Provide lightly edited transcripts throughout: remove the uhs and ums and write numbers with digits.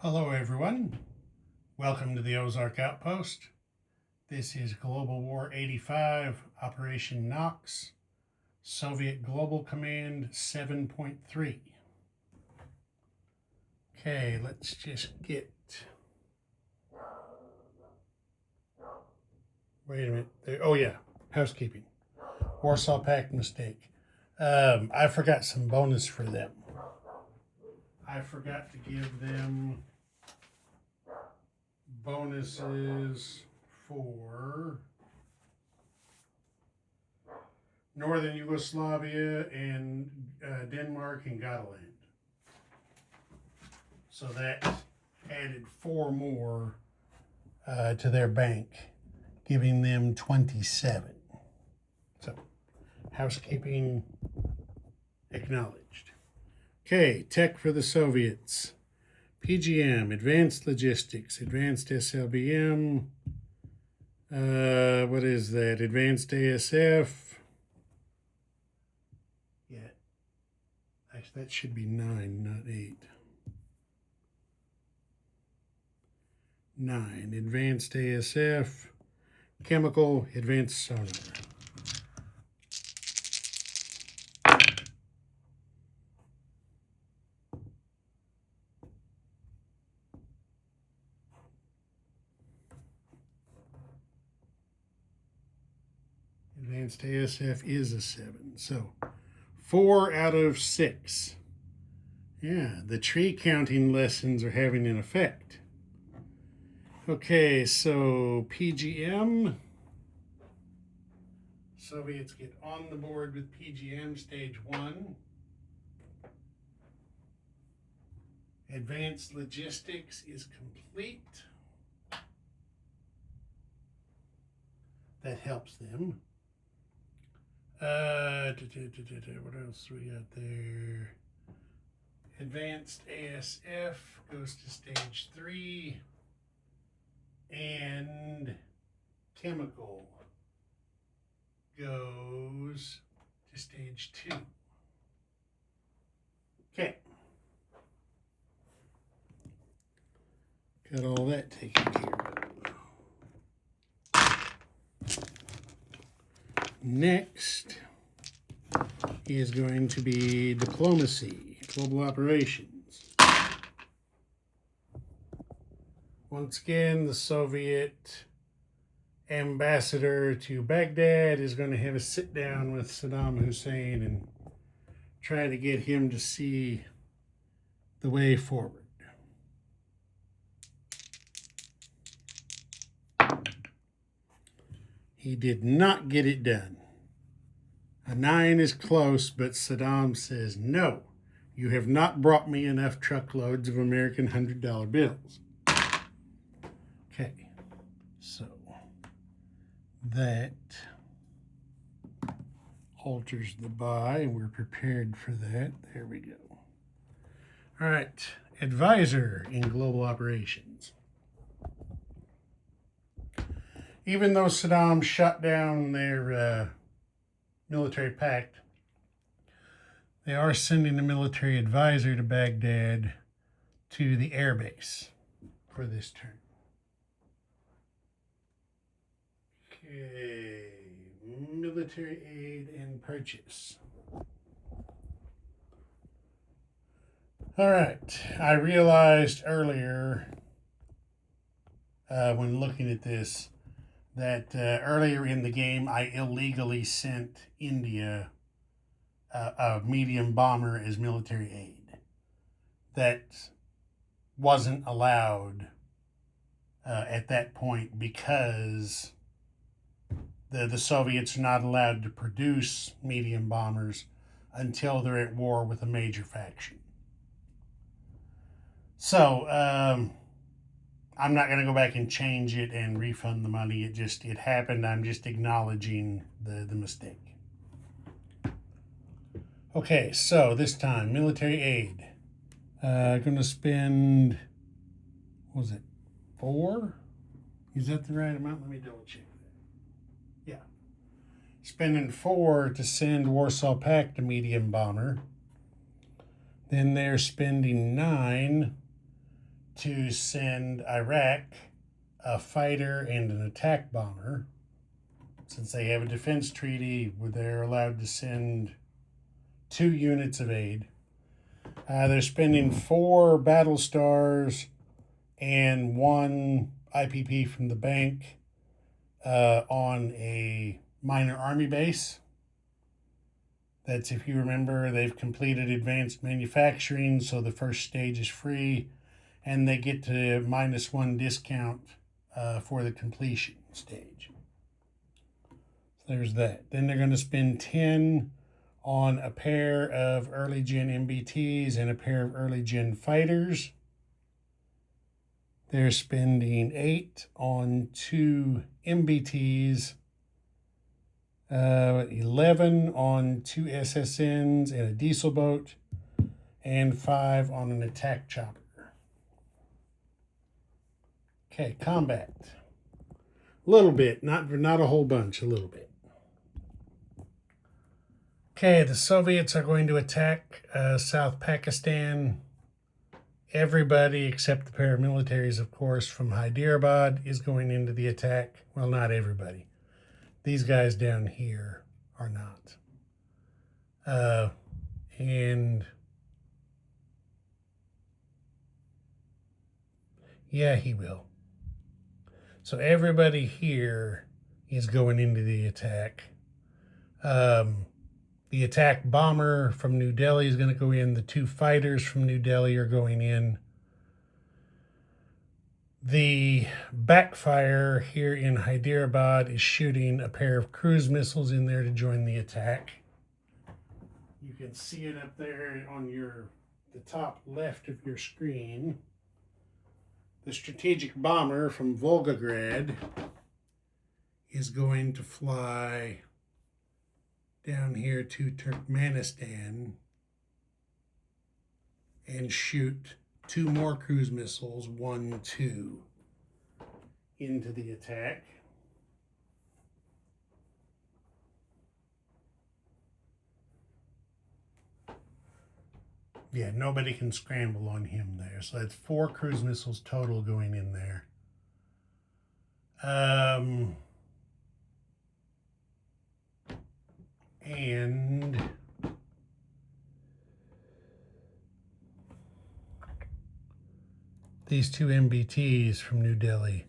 Hello everyone, welcome to the Ozark Outpost. This is Global War 85, Operation Knox, Soviet Global Command 7.3. Okay, let's just get... Wait a minute. Oh yeah, housekeeping. Warsaw Pact mistake. I forgot some bonus for them. I forgot to give them bonuses for Northern Yugoslavia and Denmark and Gotland. So that added 4 more to their bank, giving them 27. So housekeeping acknowledged. Okay, tech for the Soviets. PGM, Advanced Logistics, Advanced SLBM, what is that? Advanced ASF. Yeah, actually that should be 9, not 8. 9, Advanced ASF, Chemical, Advanced Sonar. Advanced ASF is a 7. So 4 out of 6. Yeah, the tree counting lessons are having an effect. Okay, so PGM. Soviets get on the board with PGM stage 1. Advanced logistics is complete. That helps them. What else we got there? Advanced ASF goes to stage 3. And chemical goes to stage 2. Okay. Got all that taken care of. Next is going to be diplomacy, global operations. Once again, the Soviet ambassador to Baghdad is going to have a sit down with Saddam Hussein and try to get him to see the way forward. He did not get it done. A 9 is close, but Saddam says, no, you have not brought me enough truckloads of American $100 bills. Okay, so that alters the buy, and we're prepared for that. There we go. All right, advisor in global operations. Even though Saddam shut down their military pact, they are sending a military advisor to Baghdad to the air base for this turn. Okay, military aid and purchase. All right, I realized earlier when looking at this that earlier in the game I illegally sent India a medium bomber as military aid. That wasn't allowed at that point because the Soviets are not allowed to produce medium bombers until they're at war with a major faction. So I'm not going to go back and change it and refund the money. It happened. I'm just acknowledging the mistake. Okay, so this time, military aid. Going to spend, what was it, 4? Is that the right amount? Let me double check that. Yeah. Spending 4 to send Warsaw Pact a medium bomber. Then they're spending 9 to send Iraq a fighter and an attack bomber. Since they have a defense treaty where they're allowed to send 2 units of aid. They're spending 4 battle stars and 1 IPP from the bank on a minor army base. That's, if you remember, they've completed advanced manufacturing, so the first stage is free, and they get to -1 discount for the completion stage. So there's that. Then they're going to spend 10 on a pair of early gen MBTs and a pair of early gen fighters. They're spending 8 on 2 MBTs, 11 on 2 SSNs and a diesel boat, and 5 on an attack chopper. Okay, combat. A little bit, not a whole bunch, a little bit. Okay, the Soviets are going to attack South Pakistan. Everybody except the paramilitaries, of course, from Hyderabad is going into the attack. Well, not everybody. These guys down here are not. And yeah, he will. So everybody here is going into the attack. The attack bomber from New Delhi is going to go in. The 2 fighters from New Delhi are going in. The backfire here in Hyderabad is shooting a pair of cruise missiles in there to join the attack. You can see it up there on the top left of your screen. The strategic bomber from Volgograd is going to fly down here to Turkmenistan and shoot 2 more cruise missiles, 1, 2, into the attack. Yeah, nobody can scramble on him there. So that's 4 cruise missiles total going in there. And these 2 MBTs from New Delhi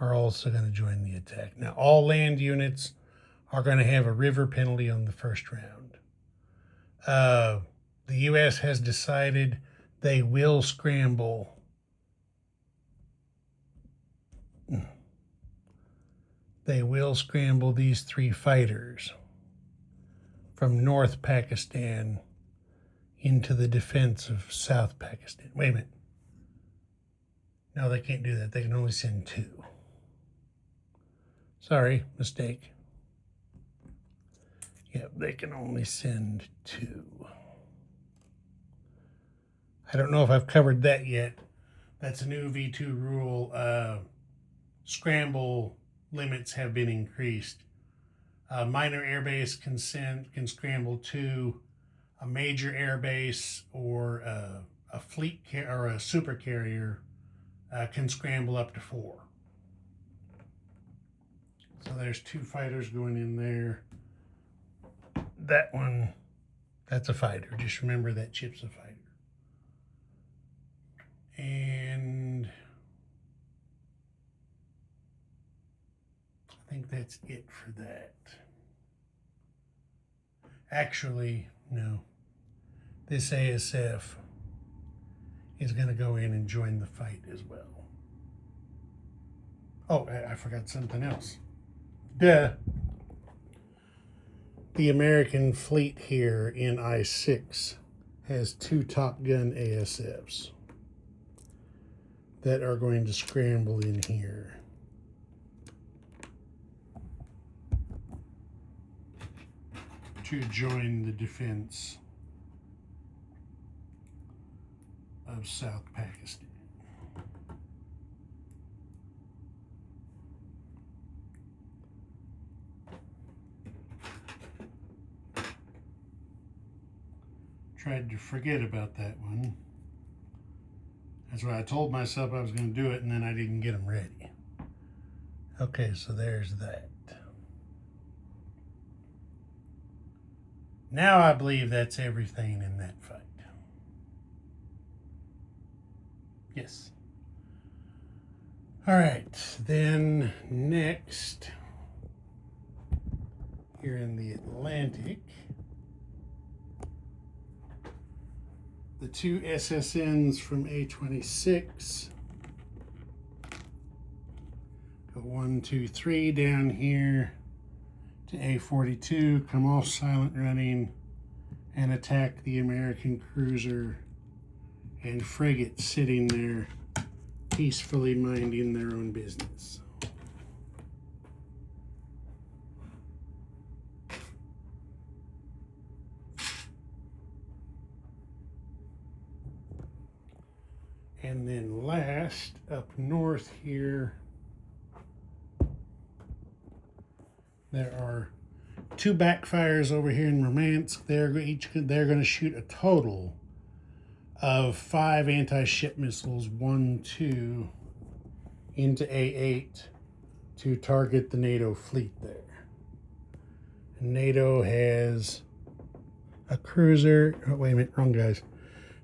are also going to join the attack. Now, all land units are going to have a river penalty on the first round. The U.S. has decided they will scramble these 3 fighters from North Pakistan into the defense of South Pakistan. Wait a minute. No, they can't do that. They can only send 2. Sorry, mistake. Yep, they can only send 2. I don't know if I've covered that yet. That's a new V2 rule. Scramble limits have been increased. A minor airbase can scramble 2. A major airbase or a fleet or a super carrier can scramble up to 4. So there's 2 fighters going in there. That one, that's a fighter. Just remember that chip's a fighter. And I think that's it for that. Actually, no. This ASF is going to go in and join the fight as well. Oh, I forgot something else. Duh. The American fleet here in I-6 has 2 Top Gun ASFs that are going to scramble in here. To join the defense of South Pakistan. Tried to forget about that one. That's why I told myself I was going to do it, and then I didn't get them ready. Okay, so there's that. Now I believe that's everything in that fight. Yes. All right, then next, here in the Atlantic, the two SSNs from A26. Go 1, 2, 3 down here to A42, come off silent running and attack the American cruiser and frigate sitting there peacefully minding their own business. And then last, up north here, there are two backfires over here in Murmansk. They're going to shoot a total of 5 anti-ship missiles, 1, 2, into A8 to target the NATO fleet there. And NATO has a cruiser. Oh, wait a minute, wrong guys.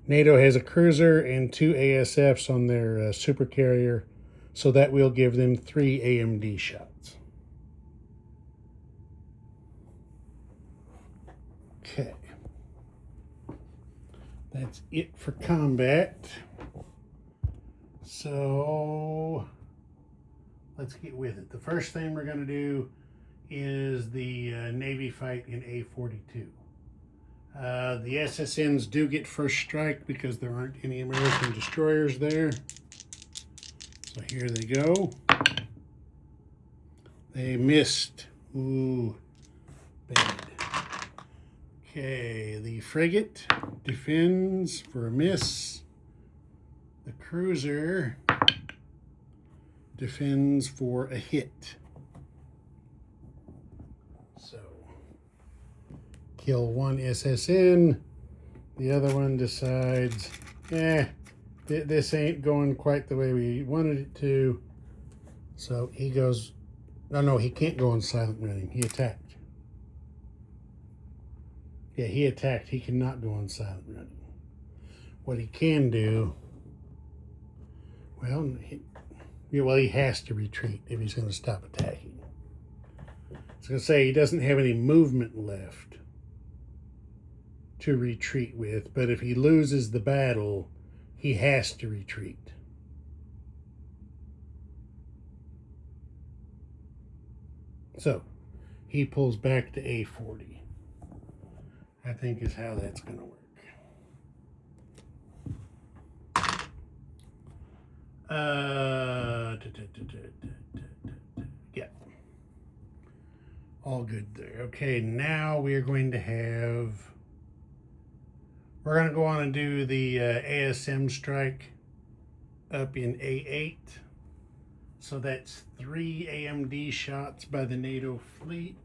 NATO has a cruiser and 2 ASFs on their supercarrier, so that will give them 3 AMD shots. Okay. That's it for combat. So let's get with it. The first thing we're going to do is the Navy fight in A42. The SSNs do get first strike because there aren't any American destroyers there. So here they go. They missed. Ooh, bad. Okay, the frigate defends for a miss. The cruiser defends for a hit. So, kill one SSN. The other one decides, this ain't going quite the way we wanted it to. So he goes, no, he can't go on silent running. He attacked. Yeah, he attacked. He cannot go on silent running. What he can do, he has to retreat if he's going to stop attacking. I was going to say he doesn't have any movement left to retreat with, but if he loses the battle, he has to retreat. So, he pulls back to A40. I think is how that's going to work. Yeah. All good there. Okay, now we're going to we're going to go on and do the ASM strike up in A8. So that's 3 AMD shots by the NATO fleet.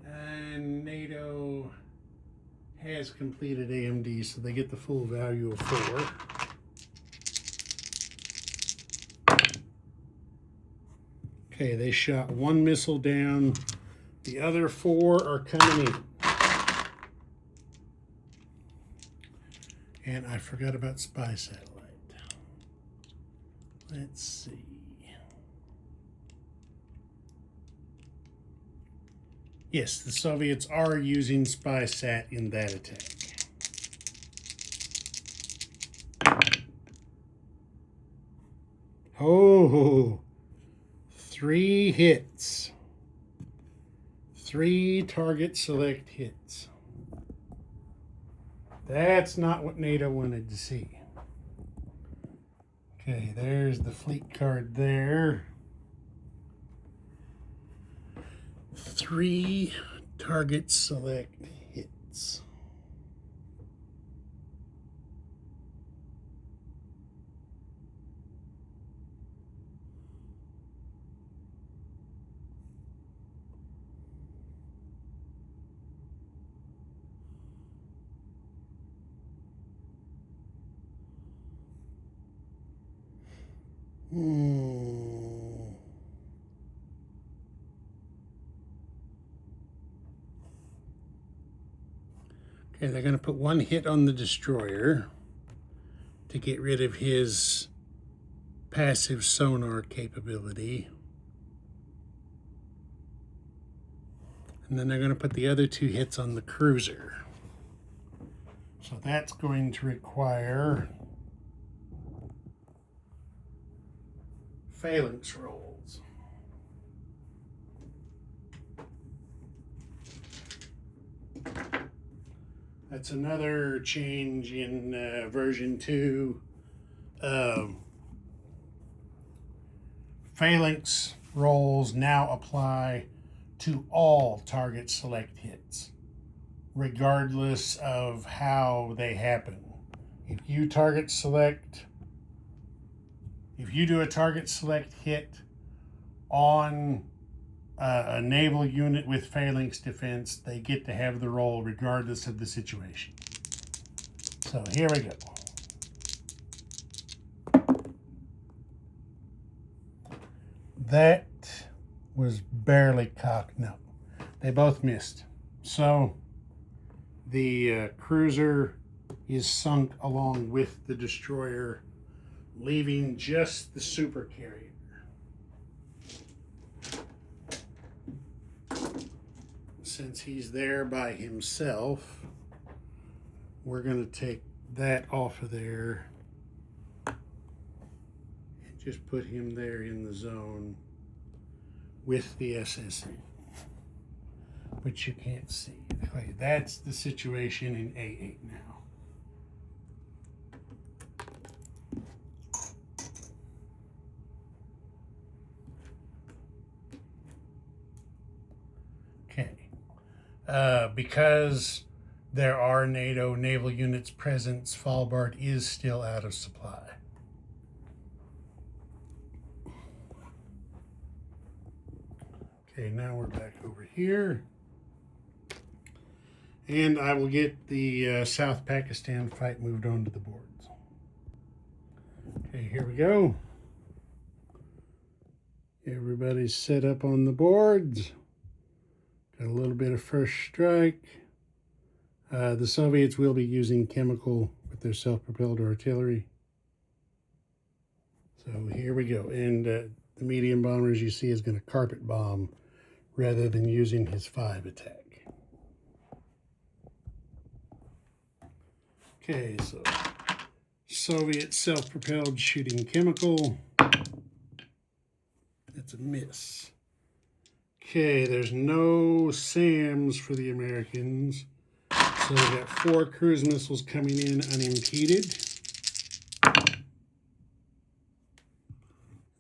And NATO has completed AMD, so they get the full value of 4. Okay, they shot 1 missile down. The other 4 are coming in. And I forgot about spy satellite. Let's see. Yes, the Soviets are using SpySat in that attack. Oh, 3 hits. 3 target select hits. That's not what NATO wanted to see. Okay, there's the fleet card there. 3 target select hits. Okay, they're going to put one hit on the destroyer to get rid of his passive sonar capability. And then they're going to put the other 2 hits on the cruiser. So that's going to require phalanx rolls. That's another change in version 2. Phalanx rolls now apply to all target select hits, regardless of how they happen. If you do a target select hit on a naval unit with phalanx defense, they get to have the roll regardless of the situation. So here we go. That was barely cocked. No, they both missed. So the cruiser is sunk along with the destroyer, leaving just the supercarrier. Since he's there by himself, we're going to take that off of there and just put him there in the zone with the SSE, which you can't see. Okay, that's the situation in A8 now. Okay. Because there are NATO naval units present, Svalbard is still out of supply. Okay, now we're back over here. And I will get the South Pakistan fight moved onto the boards. Okay, here we go. Everybody's set up on the boards. Got a little bit of first strike. The Soviets will be using chemical with their self-propelled artillery. So here we go. And the medium bomber, as you see, is going to carpet bomb rather than using his 5 attack. Okay, so Soviet self-propelled shooting chemical. That's a miss. Okay, there's no SAMs for the Americans. So we got 4 cruise missiles coming in unimpeded.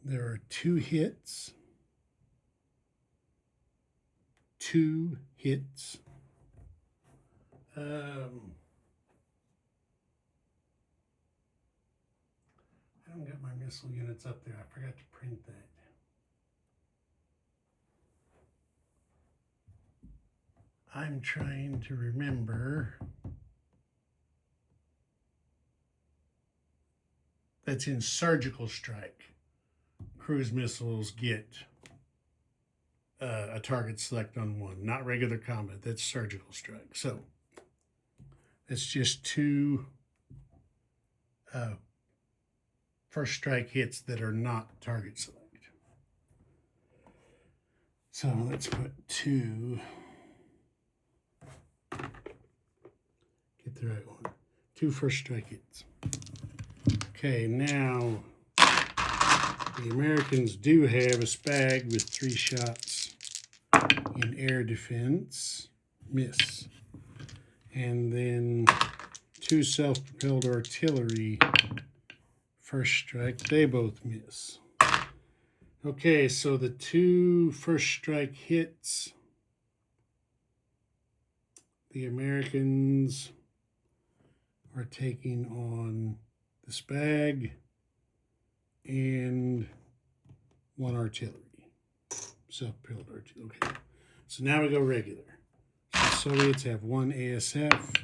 There are 2 hits. 2 hits. I don't got my missile units up there. I forgot to print that. I'm trying to remember. That's in surgical strike. Cruise missiles get a target select on 1, not regular combat. That's surgical strike. So it's just 2 first strike hits that are not target select. So let's put 2. Get the right one. 2 first strike hits. Okay, now the Americans do have a SPAG with 3 shots in air defense. Miss. And then 2 self-propelled artillery first strike. They both miss. Okay, so the 2 first strike hits, the Americans are taking on the SPAG and 1 artillery. Self-propelled artillery. Okay. So now we go regular. So the Soviets have 1 ASF.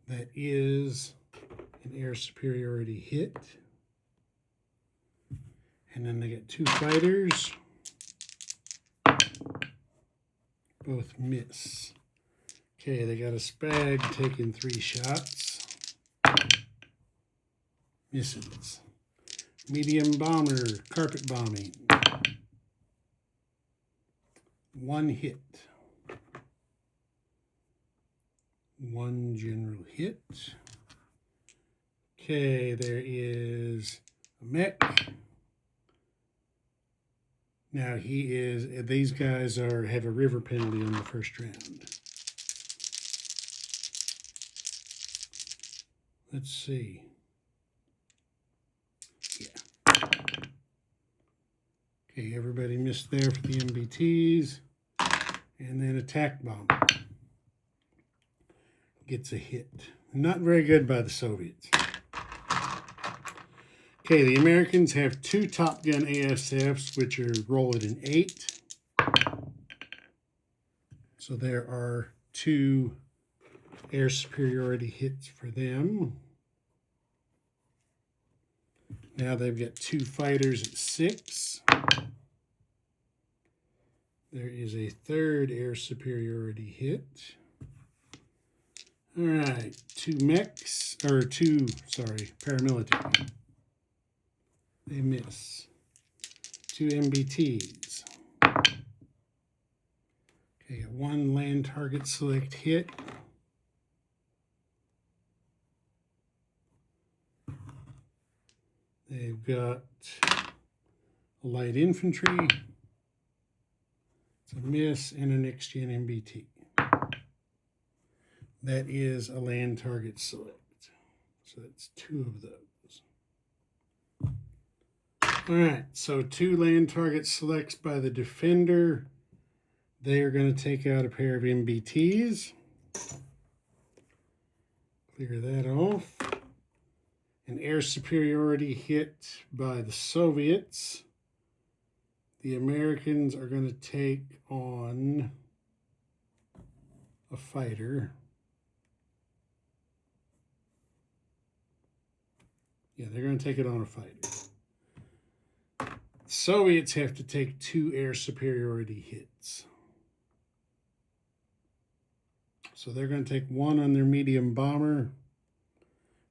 That is an air superiority hit. And then they get 2 fighters. Both miss. Okay, they got a Spag taking 3 shots. Misses. Medium bomber, carpet bombing. 1 hit. 1 general hit. Okay, there is a mech. Now these guys have a river penalty on the first round. Let's see. Yeah. Okay, everybody missed there for the MBTs. And then attack bomb gets a hit. Not very good by the Soviets. Okay, the Americans have 2 Top Gun ASFs, which are rolled in 8. So there are 2 air superiority hits for them. Now they've got 2 fighters at 6. There is a 3rd air superiority hit. All right, 2 mechs, or 2, sorry, paramilitary. They miss. 2 MBTs. Okay, 1 land target select hit. They've got a light infantry. It's a miss and a next gen MBT. That is a land target select. So that's 2 of those. All right, so 2 land target selects by the defender. They are going to take out a pair of MBTs. Clear that off. An air superiority hit by the Soviets. The Americans are going to take on a fighter. Yeah, they're going to take it on a fighter. Soviets have to take 2 air superiority hits. So they're going to take 1 on their medium bomber.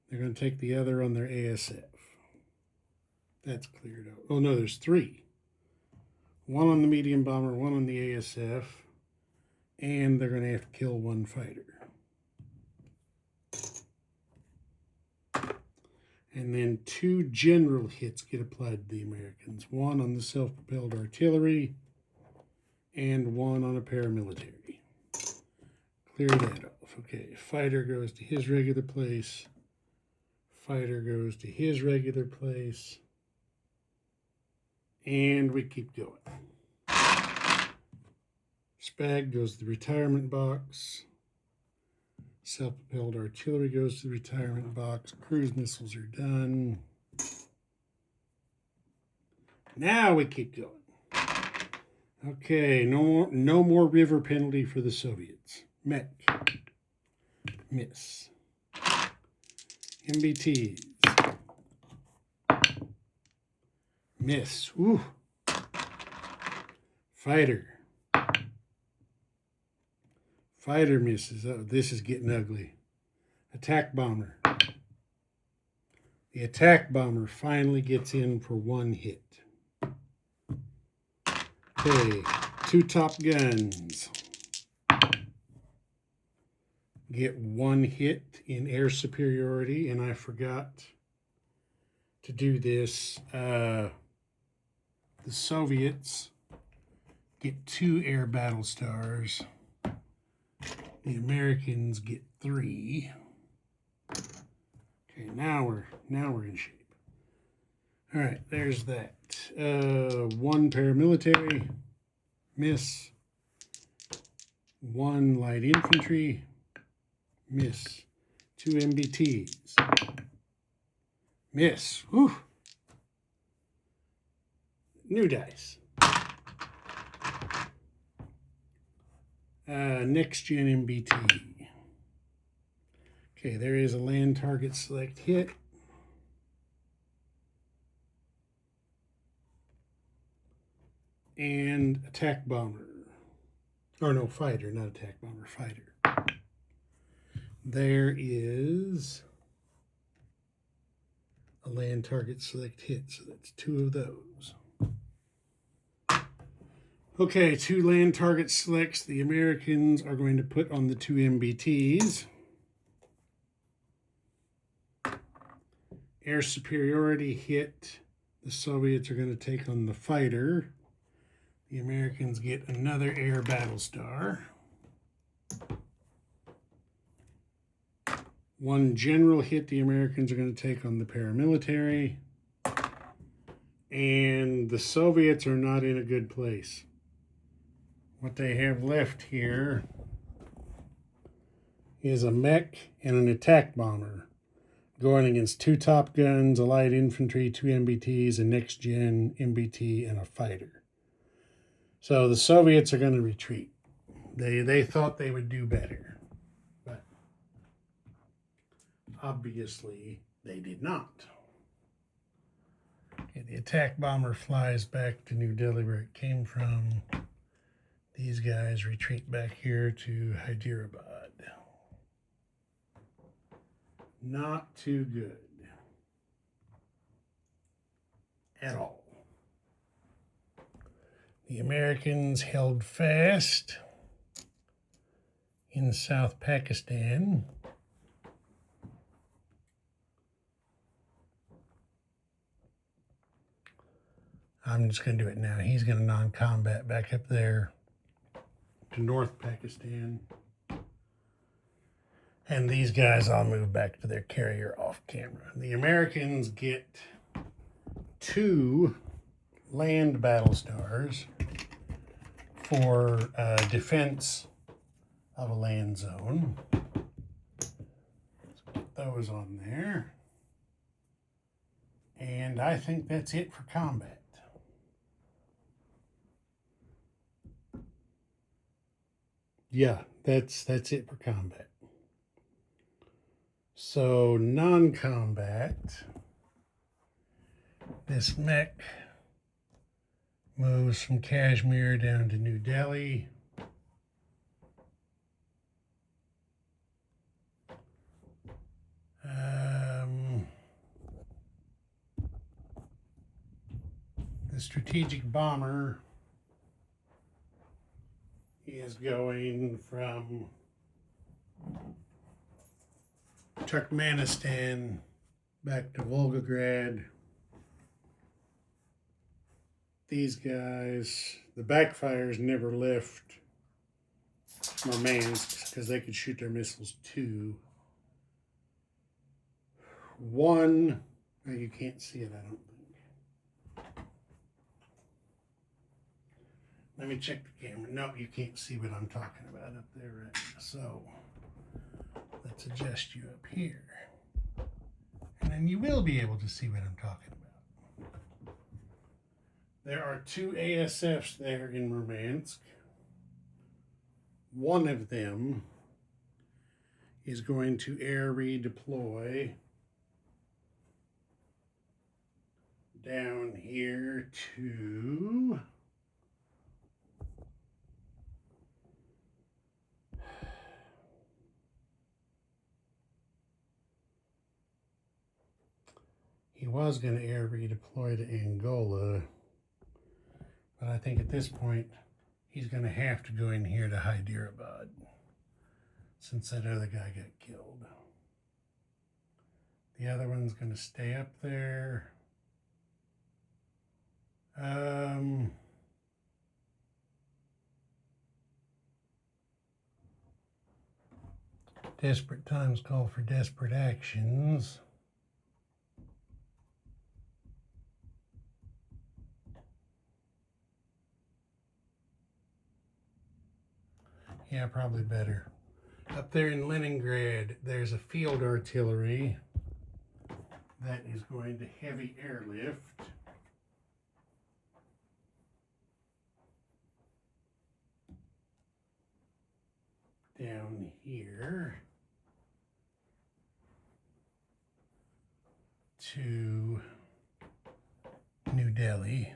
They're going to take the other on their ASF. That's cleared out. Oh, no, there's 3. 1 on the medium bomber, 1 on the ASF, and they're going to have to kill 1 fighter. And then 2 general hits get applied to the Americans. 1 on the self-propelled artillery and 1 on a paramilitary. Clear that off. Okay, fighter goes to his regular place. Fighter goes to his regular place. And we keep going. Spag goes to the retirement box. Self-propelled artillery goes to the retirement box. Cruise missiles are done. Now we keep going. Okay, no more river penalty for the Soviets. Mech. Miss. MBTs. Miss. Ooh. Fighter. Fighter misses. Oh, this is getting ugly. Attack bomber. The attack bomber finally gets in for 1 hit. Okay, 2 Top Guns get 1 hit in air superiority, and I forgot to do this. The Soviets get 2 air battle stars. The Americans get 3. Okay, now we're in shape. All right, there's that. 1 paramilitary, miss. 1 light infantry, miss. 2 MBTs, miss. Whew. New dice. Next gen MBT. Okay, there is a land target select hit. and attack bomber. Or no, fighter, not attack bomber, fighter. There is a land target select hit, so that's 2 of those. Okay, 2 land target selects the Americans are going to put on the 2 MBTs. Air superiority hit, the Soviets are going to take on the fighter. The Americans get another air battle star. 1 general hit, the Americans are going to take on the paramilitary. And the Soviets are not in a good place. What they have left here is a mech and an attack bomber going against 2 Top Guns, a light infantry, 2 MBTs, a next-gen MBT, and a fighter. So the Soviets are going to retreat. They thought they would do better, but obviously they did not. Okay, the attack bomber flies back to New Delhi where it came from. These guys retreat back here to Hyderabad. Not too good at all. The Americans held fast in South Pakistan. I'm just going to do it now. He's going to non-combat back up there to North Pakistan. And these guys all move back to their carrier off camera. The Americans get 2 land battle stars for defense of a land zone. Let's put those on there. And I think that's it for combat. Yeah, that's it for combat. So non-combat, this mech moves from Kashmir down to New Delhi. The strategic bomber is going from Turkmenistan back to Volgograd. These guys, the backfires never left Murmansk because they could shoot their missiles too. 1, oh, you can't see it, I don't think. Let me check the camera. No, you can't see what I'm talking about up there right now. So let's adjust you up here. And then you will be able to see what I'm talking about. There are 2 ASFs there in Murmansk. One of them is going to air redeploy down here to he was going to air redeploy to Angola, but I think at this point he's going to have to go in here to Hyderabad since that other guy got killed. The other one's going to stay up there. Desperate times call for desperate actions. Yeah, probably better. Up there in Leningrad, there's a field artillery that is going to heavy airlift. Down here to New Delhi.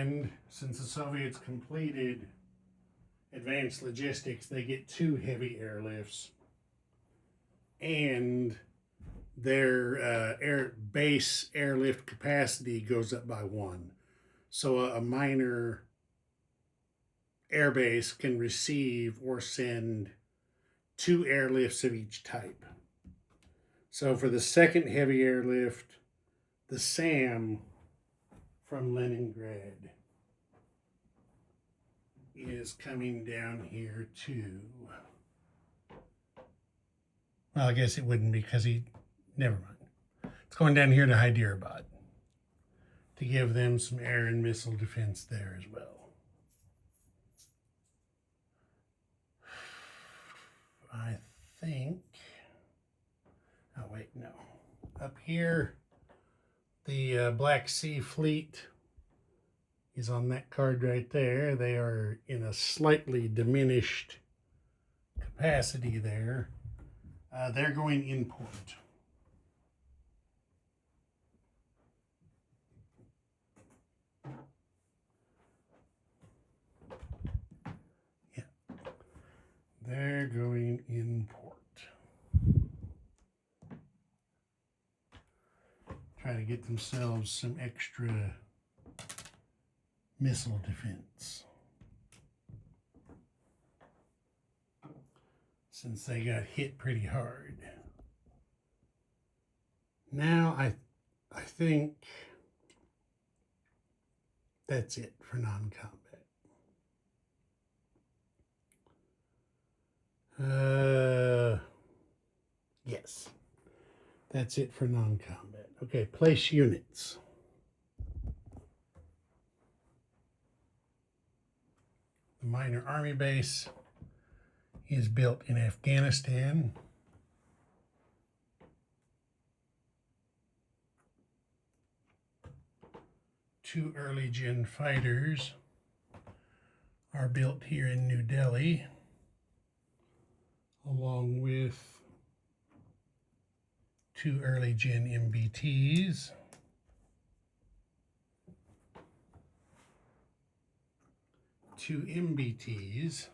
And since the Soviets completed advanced logistics, they get 2 heavy airlifts, and their base airlift capacity goes up by 1. So a minor airbase can receive or send 2 airlifts of each type. So for the second heavy airlift, the SAM from Leningrad is coming down here too. Well, I guess it wouldn't, because never mind. It's going down here to Hyderabad to give them some air and missile defense there as well. I think, oh wait, no. Up here, the Black Sea Fleet is on that card right there. They are in a slightly diminished capacity there. They're going in port. Yeah, they're going in port. Try to get themselves some extra missile defense, since they got hit pretty hard. Now I think that's it for non-combat. Yes, that's it for non-combat. Okay, place units. The minor army base is built in Afghanistan. Two early gen fighters are built here in New Delhi, along with 2 early gen MBTs. Two MBTs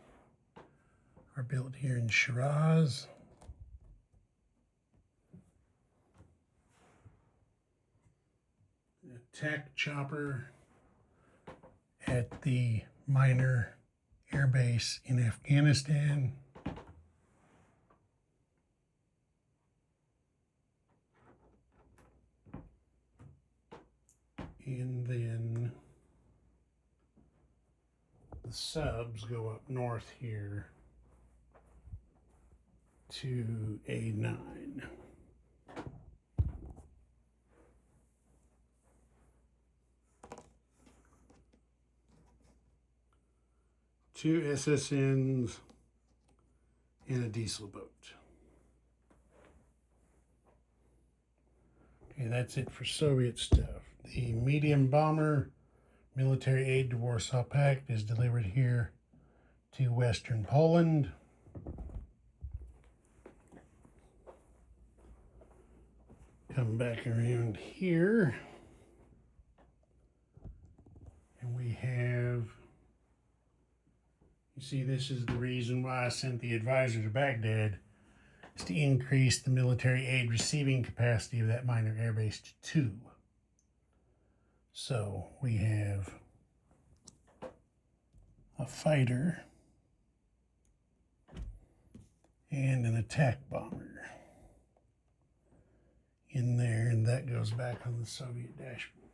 are built here in Shiraz. Attack chopper at the minor air base in Afghanistan. And then the subs go up north here to A9. Two SSNs and a diesel boat. Okay, that's it for Soviet stuff. The medium bomber military aid to Warsaw Pact is delivered here to Western Poland. Come back around here, and we have, you see, this is the reason why I sent the advisor to Baghdad, is to increase the military aid receiving capacity of that minor airbase to 2. So we have a fighter and an attack bomber in there, and that goes back on the Soviet dashboard.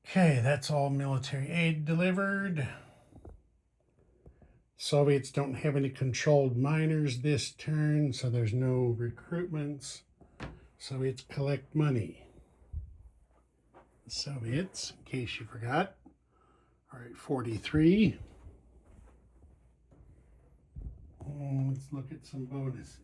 Okay, that's all military aid delivered. Soviets don't have any controlled miners this turn, so there's no recruitments. Soviets collect money. The Soviets, in case you forgot, are at 43. Let's look at some bonuses.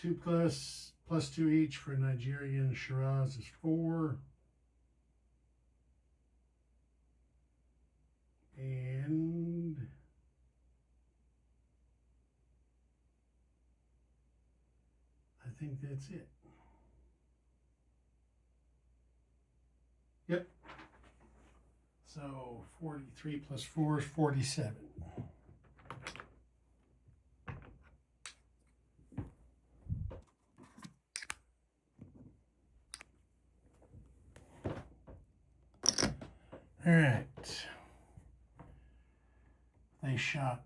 2 plus 2 each for Nigeria and Shiraz is 4. And think that's it. Yep. So 43 plus 4 is 47. All right. They shot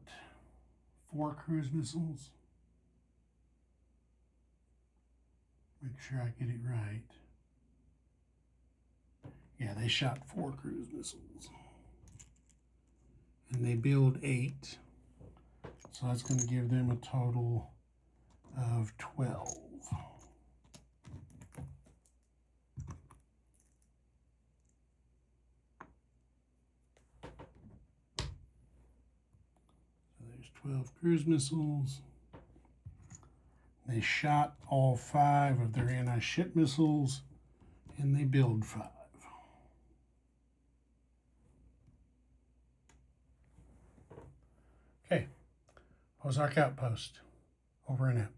4 cruise missiles. Make sure I get it right. Yeah, they shot 4 cruise missiles. And they build 8. So that's going to give them a total of 12. So there's 12 cruise missiles. They shot all 5 of their anti-ship missiles, and they build 5. Okay, Ozark Outpost, over and out.